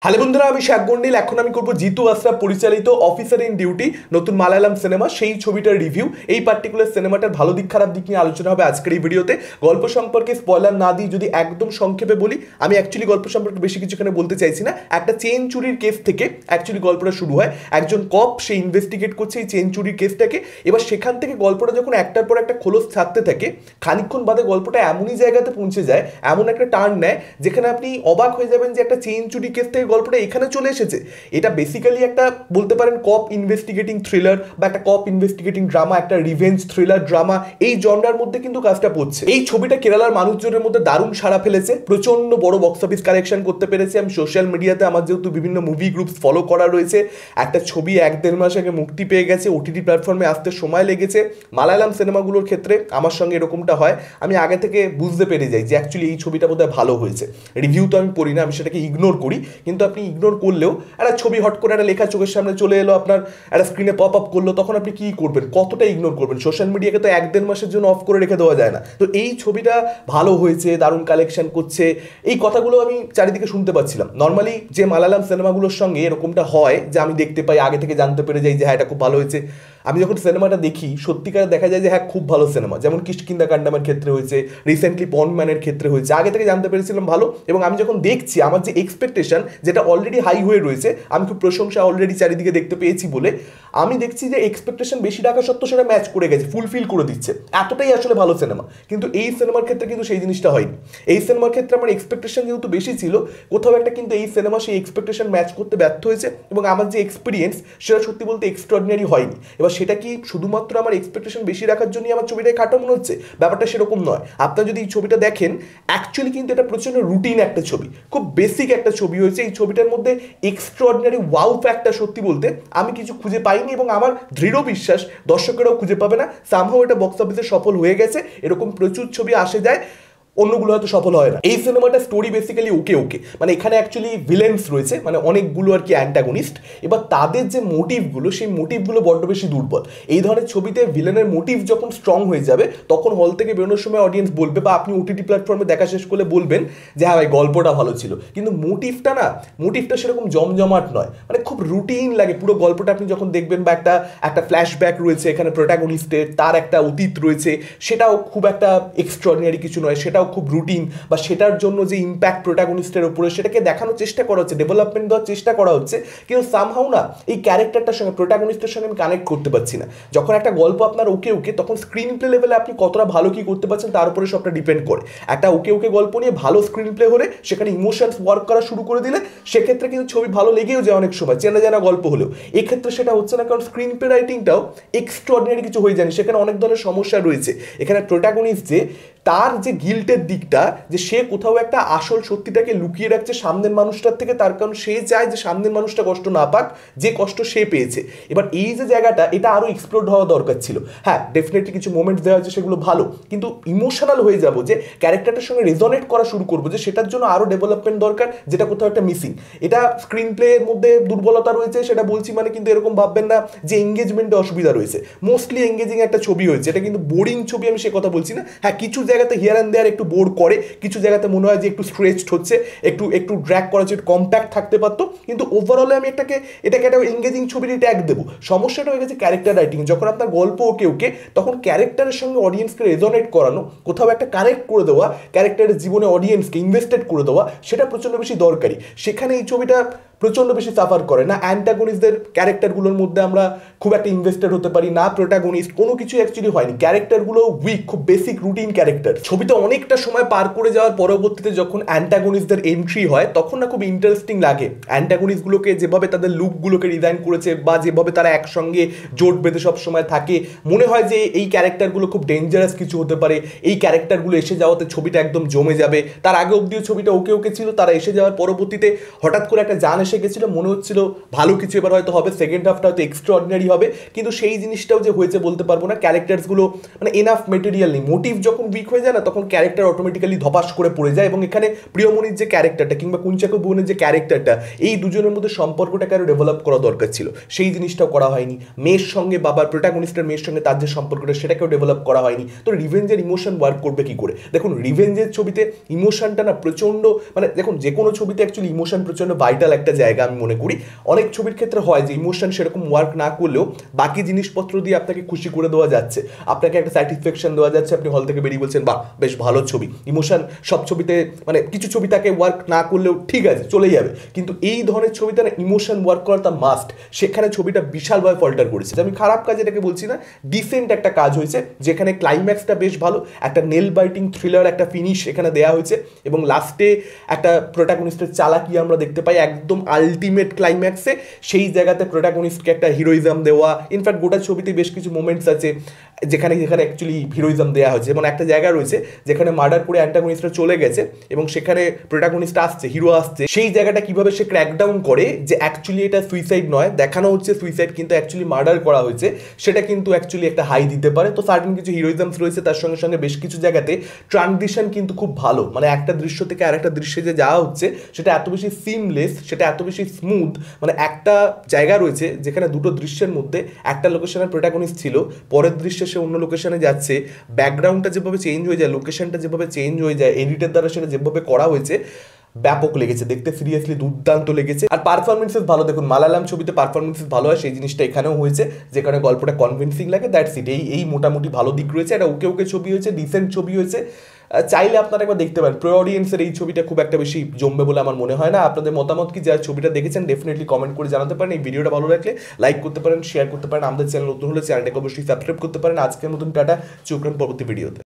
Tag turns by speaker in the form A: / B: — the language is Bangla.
A: হ্যালো বন্ধুরা, আমি শাক গন্ডিল। এখন আমি করবো জিতু আশরাফ পরিচালিত অফিসার ইন ডিউটি, নতুন মালায়ালাম সিনেমা, সেই ছবিটার রিভিউ। এই পার্টিকুলার সিনেমাটার ভালো দিক খারাপ দিক নিয়ে আলোচনা হবে আজকের এই ভিডিওতে। গল্প সম্পর্কে স্পয়লার না দিই, যদি একদম সংক্ষেপে বলি, আমি অ্যাকচুয়ালি গল্প সম্পর্কে বেশি কিছু এখানে বলতে চাইছি না। একটা চেন চুরির কেস থেকে অ্যাকচুয়ালি গল্পটা শুরু হয়। একজন কপ সে ইনভেস্টিগেট করছে এই চেন চুরির কেসটাকে। এবার সেখান থেকে গল্পটা যখন একটার পর একটা খোলস ছাড়তে থাকে, খানিকক্ষণ বাদে গল্পটা এমনই জায়গাতে পৌঁছে যায়, এমন একটা টার্ন নেয় যেখানে আপনি অবাক হয়ে যাবেন যে একটা চেন চুরি কেস থেকে গল্পটা এখানে চলে এসেছে। এটা বেসিক্যালি একটা বলতে পারেন কপ ইনভেস্টিগেটিং থ্রিলার বা একটা কপ ইনভেস্টিগেটিং ড্রামা, একটা রিভেঞ্জ থ্রিলার ড্রামা, এই জনরার মধ্যে কিন্তু কাজটা পড়ছে। এই ছবিটা কেরালার মানুষজনের মধ্যে দারুণ সাড়া ফেলেছে, প্রচন্ড বড় বক্স অফিস কালেকশন করতে পেরেছে। আমি সোশ্যাল মিডিয়াতে আমার যেহেতু বিভিন্ন মুভি গ্রুপস ফলো করা রয়েছে, একটা ছবি 1-1.5 মাস আগে মুক্তি পেয়ে গেছে, ওটিটি প্ল্যাটফর্মে আসতে সময় লেগেছে। মালায়ালাম সিনেমাগুলোর ক্ষেত্রে আমার সঙ্গে এরকমটা হয়, আমি আগে থেকে বুঝতে পেরে যাই যে অ্যাকচুয়ালি এই ছবিটা বোধহয় ভালো হয়েছে। রিভিউ তো আমি পড়ি না, আমি সেটাকে ইগনোর করি। কিন্তু আপনি ইগনোর করলেও একটা ছবি হট করে একটা লেখা চোখের সামনে চলে এলো, আপনার একটা স্ক্রিনে পপ আপ করলো, তখন আপনি কি করবেন, কতটা ইগনোর করবেন? সোশ্যাল মিডিয়াকে তো 1-1.5 মাসের জন্য অফ করে রেখে দেওয়া যায় না। তো এই ছবিটা ভালো হয়েছে, দারুণ কালেকশন করছে, এই কথাগুলো আমি চারিদিকে শুনতে পাচ্ছিলাম। নর্মালি যে মালায়ালাম সিনেমাগুলোর সঙ্গে এরকমটা হয় যে আমি দেখতে পাই, আগে থেকে জানতে পেরে যাই যে হ্যাঁ এটা খুব ভালো হয়েছে। আমি যখন সিনেমাটা দেখি সত্যিকার দেখা যায় যে হ্যাঁ খুব ভালো সিনেমা, যেমন কিষ্কিন্দা কান্ডামের ক্ষেত্রে হয়েছে, রিসেন্টলি পনম্যানের ক্ষেত্রে হয়েছে। আগে থেকে জানতে পেরেছিলাম ভালো, এবং আমি যখন দেখছি আমার যে এক্সপেকটেশন যেটা অলরেডি হাই হয়ে রয়েছে, আমি খুব প্রশংসা অলরেডি চারিদিকে দেখতে পেয়েছি বলে আমি দেখছি যে এক্সপেকটেশন বেশি রাখা সত্ত্বেও সেটা ম্যাচ করে গেছে, ফুলফিল করে দিচ্ছে, এতটাই আসলে ভালো সিনেমা। কিন্তু এই সিনেমার ক্ষেত্রে কিন্তু সেই জিনিসটা হয়নি। এই সিনেমার ক্ষেত্রে আমার এক্সপেকটেশন যেহেতু বেশি ছিল, কোথাও একটা কিন্তু এই সিনেমা সেই এক্সপেকটেশন ম্যাচ করতে ব্যর্থ হয়েছে, এবং আমার যে এক্সপিরিয়েন্স সেটা সত্যি বলতে এক্সট্রাঅর্ডিনারি হয়নি। এবার সেটা কি শুধুমাত্র আমার এক্সপেকটেশন বেশি রাখার জন্যই আমার ছবিটায় খাটো মনে হচ্ছে? ব্যাপারটা সেরকম নয়। আপনারা যদি এই ছবিটা দেখেন, অ্যাকচুয়ালি কিন্তু এটা প্রচন্ড রুটিন একটা ছবি, খুব বেসিক একটা ছবি হয়েছে। এই ছবিটার মধ্যে এক্সট্রাঅর্ডিনারি ওয়াও ফ্যাক্টর সত্যি বলতে আমি কিছু খুঁজে পাইনি, এবং আমার দৃঢ় বিশ্বাস দর্শকেরাও খুঁজে পাবে না। সামহাও এটা বক্স অফিসে সফল হয়ে গেছে, এরকম প্রচুর ছবি আসে যায়, অন্যগুলো হয়তো সফল হয় না। এই সিনেমাটা স্টোরি বেসিক্যালি ওকে ওকে, মানে এখানে অ্যাকচুয়ালি ভিলেন্স রয়েছে, মানে অনেকগুলো আর কি অ্যান্টাগনিস্ট। এবার তাদের যে মোটিভগুলো, সেই মোটিভগুলো বড্ড বেশি দুর্বল। এই ধরনের ছবিতে ভিলেনের মোটিভ যখন স্ট্রং হয়ে যাবে, তখন হল থেকে বেরোনোর সময় অডিয়েন্স বলবে, বা আপনি ওটিটি প্ল্যাটফর্মে দেখা শেষ করলে বলবেন যে হ্যাঁ ভাই গল্পটা ভালো ছিল, কিন্তু মোটিভটা না, মোটিভটা সেরকম জমজমাট নয়, মানে খুব রুটিন লাগে পুরো গল্পটা। আপনি যখন দেখবেন, বা একটা একটা ফ্ল্যাশব্যাক রয়েছে এখানে প্রোটাগনিস্টের, তার একটা অতীত রয়েছে, সেটাও খুব একটা এক্সট্রাঅর্ডিনারি কিছু নয়, সেটাও খুব রুটিন, বা সেটার জন্য যে ইম্প্যাক্ট প্রোটাগনিস্টের উপরে সেটাকে দেখানোর চেষ্টা করা হচ্ছে, ডেভেলপমেন্ট দেওয়ার চেষ্টা করা হচ্ছে, কিন্তু সামহাও না এই ক্যারেক্টারটার সঙ্গে, প্রোটাগনিস্টের সঙ্গে আমি কানেক্ট করতে পারছি না। যখন একটা গল্প আপনার ওকে ওকে, তখন স্ক্রিন প্লে লেভেলে আপনি কতটা ভালো কি করতে পারছেন তার উপরে সবটা ডিপেন্ড করে। একটা ওকে ওকে গল্প নিয়ে ভালো স্ক্রিন প্লে হলে, সেখানে ইমোশনস ওয়ার্ক করা শুরু করে দিলে, সেক্ষেত্রে কিন্তু ছবি ভালো লেগেও যায় অনেক সময়, চেনা জানা গল্প হলেও। এক্ষেত্রে সেটা হচ্ছে না, কারণ স্ক্রিন প্লে রাইটিংটাও এক্সট্রাঅর্ডিনারি কিছু হয়ে যায়নি, সেখানে অনেক ধরনের সমস্যা রয়েছে। এখানে প্রোটাগনিস্ট যে তার যে গিল্টের দিকটা, যে সে কোথাও একটা আসল সত্যিটাকে লুকিয়ে রাখছে সামনের মানুষটার থেকে, তার কারণ সে চায় যে সামনের মানুষটা কষ্ট না পাক, যে কষ্ট সে পেয়েছে। এবার এই যে জায়গাটা, এটা আরো এক্সপ্লোর হওয়া দরকার ছিল। হ্যাঁ ডেফিনেটলি কিছু মোমেন্টস দেওয়া হয়েছে, সেগুলো ভালো, কিন্তু ইমোশনাল হয়ে যাবো, যে ক্যারেক্টারটার সঙ্গে রেজনেট করা শুরু করবো, যে সেটার জন্য আরো ডেভেলপমেন্ট দরকার, যেটা কোথাও একটা মিসিং। এটা স্ক্রিন প্লে এর মধ্যে দুর্বলতা রয়েছে সেটা বলছি, মানে কিন্তু এরকম ভাববেন না যে এঙ্গেজমেন্টে অসুবিধা রয়েছে। মোস্টলি এঙ্গেজিং একটা ছবি হয়েছে, এটা কিন্তু বোরিং ছবি আমি সে কথা বলছি না। হ্যাঁ কিছু জায়গাতে হিয়ার অ্যান্ড দেয়ার একটু বোর করে, কিছু জায়গাতে মনে হয় যে একটু স্ট্রেচড হচ্ছে, একটু একটু ড্র্যাগ করা হচ্ছে, একটু কম্প্যাক্ট থাকতে পারতো, কিন্তু ওভারঅলে আমি এটাকে একটা এঙ্গেজিং ছবির ট্যাগ দেবো। সমস্যাটা হয়ে গেছে ক্যারেক্টার রাইটিং। যখন আপনার গল্প ওকে ওকে, তখন ক্যারেক্টারের সঙ্গে অডিয়েন্সকে রেজনেট করানো, কোথাও একটা কানেক্ট করে দেওয়া, ক্যারেক্টারের জীবনে অডিয়েন্সকে ইনভেস্টেড করে দেওয়া, সেটা প্রচণ্ড বেশি দরকারি। সেখানে এই ছবিটা প্রচণ্ড বেশি সাফার করে না। অ্যান্টাগনিস্টদের ক্যারেক্টারগুলোর মধ্যে আমরা খুব একটা ইনভেস্টেড হতে পারি না, প্রোটাগনিস্ট কোনো কিছু অ্যাকচুয়ালি হয়নি, ক্যারেক্টারগুলো উইক, খুব বেসিক রুটিন ক্যারেক্টার। ছবিতে অনেকটা সময় পার করে যাওয়ার পরবর্তীতে যখন অ্যান্টাগনিস্টদের এন্ট্রি হয়, তখন না খুব ইন্টারেস্টিং লাগে। অ্যান্টাগনিস্টগুলোকে যেভাবে তাদের লুকগুলোকে ডিজাইন করেছে, বা যেভাবে তারা একসঙ্গে জোট বেঁধে সব সময় থাকে, মনে হয় যে এই ক্যারেক্টারগুলো খুব ডেঞ্জারাস কিছু হতে পারে। এই ক্যারেক্টারগুলো এসে যাওয়াতে ছবিটা একদম জমে যাবে। তার আগে অব্দিও ছবিটা ওকে ওকে ছিল, তারা এসে যাওয়ার পরবর্তীতে হঠাৎ করে একটা জান এসে গেছিলো, মনে হচ্ছিল ভালো কিছু এবার হয়তো হবে, সেকেন্ড হাফটা হয়তো এক্সট্রা অর্ডিনারি হবে, কিন্তু সেই জিনিসটাও যে হয়েছে বলতে পারবো না। ক্যারেক্টারসগুলো মানে এনাফ মেটেরিয়াল নেই, মোটিভ যখন উইক হয়ে যায় না তখন ক্যারেক্টার অটোমেটিক্যালি ধপাস করে পড়ে যায়। এবং এখানে প্রিয়মণির যে ক্যারেক্টারটা কিংবা কুঞ্চাকো বোনের যে ক্যারেক্টারটা, এই দুজনের মধ্যে সম্পর্কটাকে আরও ডেভেলপ করা দরকার ছিল, সেই জিনিসটাও করা হয়নি। মেয়ের সঙ্গে বাবার, প্রোটাগনিস্টের মেয়ের সঙ্গে তার যে সম্পর্কটা সেটাকেও ডেভেলপ করা হয়নি। তো রিভেঞ্জের ইমোশন ওয়ার্ক করবে কি করে? দেখুন রিভেঞ্জের ছবিতে ইমোশনটা না প্রচণ্ড, মানে দেখুন যে কোনো ছবিতে অ্যাকচুয়ালি ইমোশন প্রচণ্ড ভাইটাল একটা জায়গা আমি মনে করি। অনেক ছবির ক্ষেত্রে হয় যে ইমোশন সেরকম ওয়ার্ক না করলেও বাকি জিনিসপত্র দিয়ে আপনাকে খুশি করে দেওয়া যাচ্ছে, আপনাকে একটা স্যাটিসফ্যাকশন দেওয়া যাচ্ছে, আপনি হল থেকে বেরিয়ে বলছেন বাহ বেশ ভালো ছবি। ইমোশন সব ছবিতে, মানে কিছু ছবি তাকে ওয়ার্ক না করলেও ঠিক আছে চলে যাবে, কিন্তু এই ধরনের ছবিতে না ইমোশন ওয়ার্ক করাটা মাস্ট। সেখানে ছবিটা বিশালভাবে ফল্টার করেছে। আমি খারাপ কাজ এটাকে বলছি না, ডিসেন্ট একটা কাজ হয়েছে, যেখানে ক্লাইম্যাক্সটা বেশ ভালো, একটা নেল বাইটিং থ্রিলার একটা ফিনিশ এখানে দেওয়া হয়েছে, এবং লাস্টে একটা প্রোটাগনিস্টের চালাকি আমরা দেখতে পাই একদম আলটিমেট ক্লাইম্যাক্সে। সেই জায়গাতে প্রোটাগনিস্টকে একটা হিরোইজম দেওয়া, ইনফ্যাক্ট গোটা ছবিতে বেশ কিছু মোমেন্টস আছে যেখানে যেখানে অ্যাকচুয়ালি হিরোইজম দেওয়া হয়েছে। যেমন একটা জায়গা রয়েছে যেখানে মার্ডার করে অ্যান্টাগনিস্টরা চলে গেছে এবং সেখানে প্রোটাগনিস্ট আসছে, হিরো আসছে, সেই জায়গাটা কিভাবে সে ক্র্যাকডাউন করে যে অ্যাকচুয়ালি এটা সুইসাইড নয়, দেখানো হচ্ছে সুইসাইড কিন্তু অ্যাকচুয়ালি মার্ডার করা হয়েছে, সেটা কিন্তু অ্যাকচুয়ালি একটা হাই দিতে পারে। তো সার্টেন কিছু হিরোইজমস রয়েছে, তার সঙ্গে সঙ্গে বেশ কিছু জায়গাতে ট্রানজিশন কিন্তু খুব ভালো, মানে একটা দৃশ্য থেকে আরেকটা দৃশ্যে যে যাওয়া হচ্ছে সেটা এত বেশি সিমলেস, সেটা এত বেশি স্মুথ। মানে একটা জায়গা রয়েছে যেখানে দুটো দৃশ্যের মধ্যে একটা লোকেশনের প্রোটাগনিস্ট ছিল, পরের দৃশ্যে সে অন্য লোকেশনে যাচ্ছে, ব্যাকগ্রাউন্ডটা যেভাবে চেঞ্জ হয়ে যায়, লোকেশনটা যেভাবে চেঞ্জ হয়ে যায়, এডিটের দ্বারা সেটা যেভাবে করা হয়েছে, ব্যাপক লেগেছে দেখতে, সিরিয়াসলি দুর্দান্ত লেগেছে। আর পারফরমেন্সেস ভালো, দেখুন মালায়ালাম ছবিতে পারফরমেন্সেস ভালো হয়, সেই জিনিসটা এখানেও হয়েছে, যেখানে গল্পটা কনভিন্সিং লাগে, দ্যাটস ইট। এই মোটামুটি ভালো দিক রয়েছে, এটা ওকে ওকে ছবি হয়েছে, ডিসেন্ট ছবি হয়েছে, চাইলে আপনারা একবার দেখতে পারেন। প্রো অডিয়েন্সের এই ছবিটা খুব একটা বেশি জমবে বলে আমার মনে হয় না। আপনাদের মতামত কি, যারা ছবিটা দেখেছেন ডেফিনেটলি কমেন্ট করে জানাতে পারেন। এই ভিডিওটা ভালো লাগলে লাইক করতে পারেন, শেয়ার করতে পারেন, আমাদের চ্যানেল নতুন হলে চ্যানেলটাকে অবশ্যই সাবস্ক্রাইব করতে পারেন। আজকের মতন টাটা, চোখ রাখুন পরবর্তী ভিডিওতে।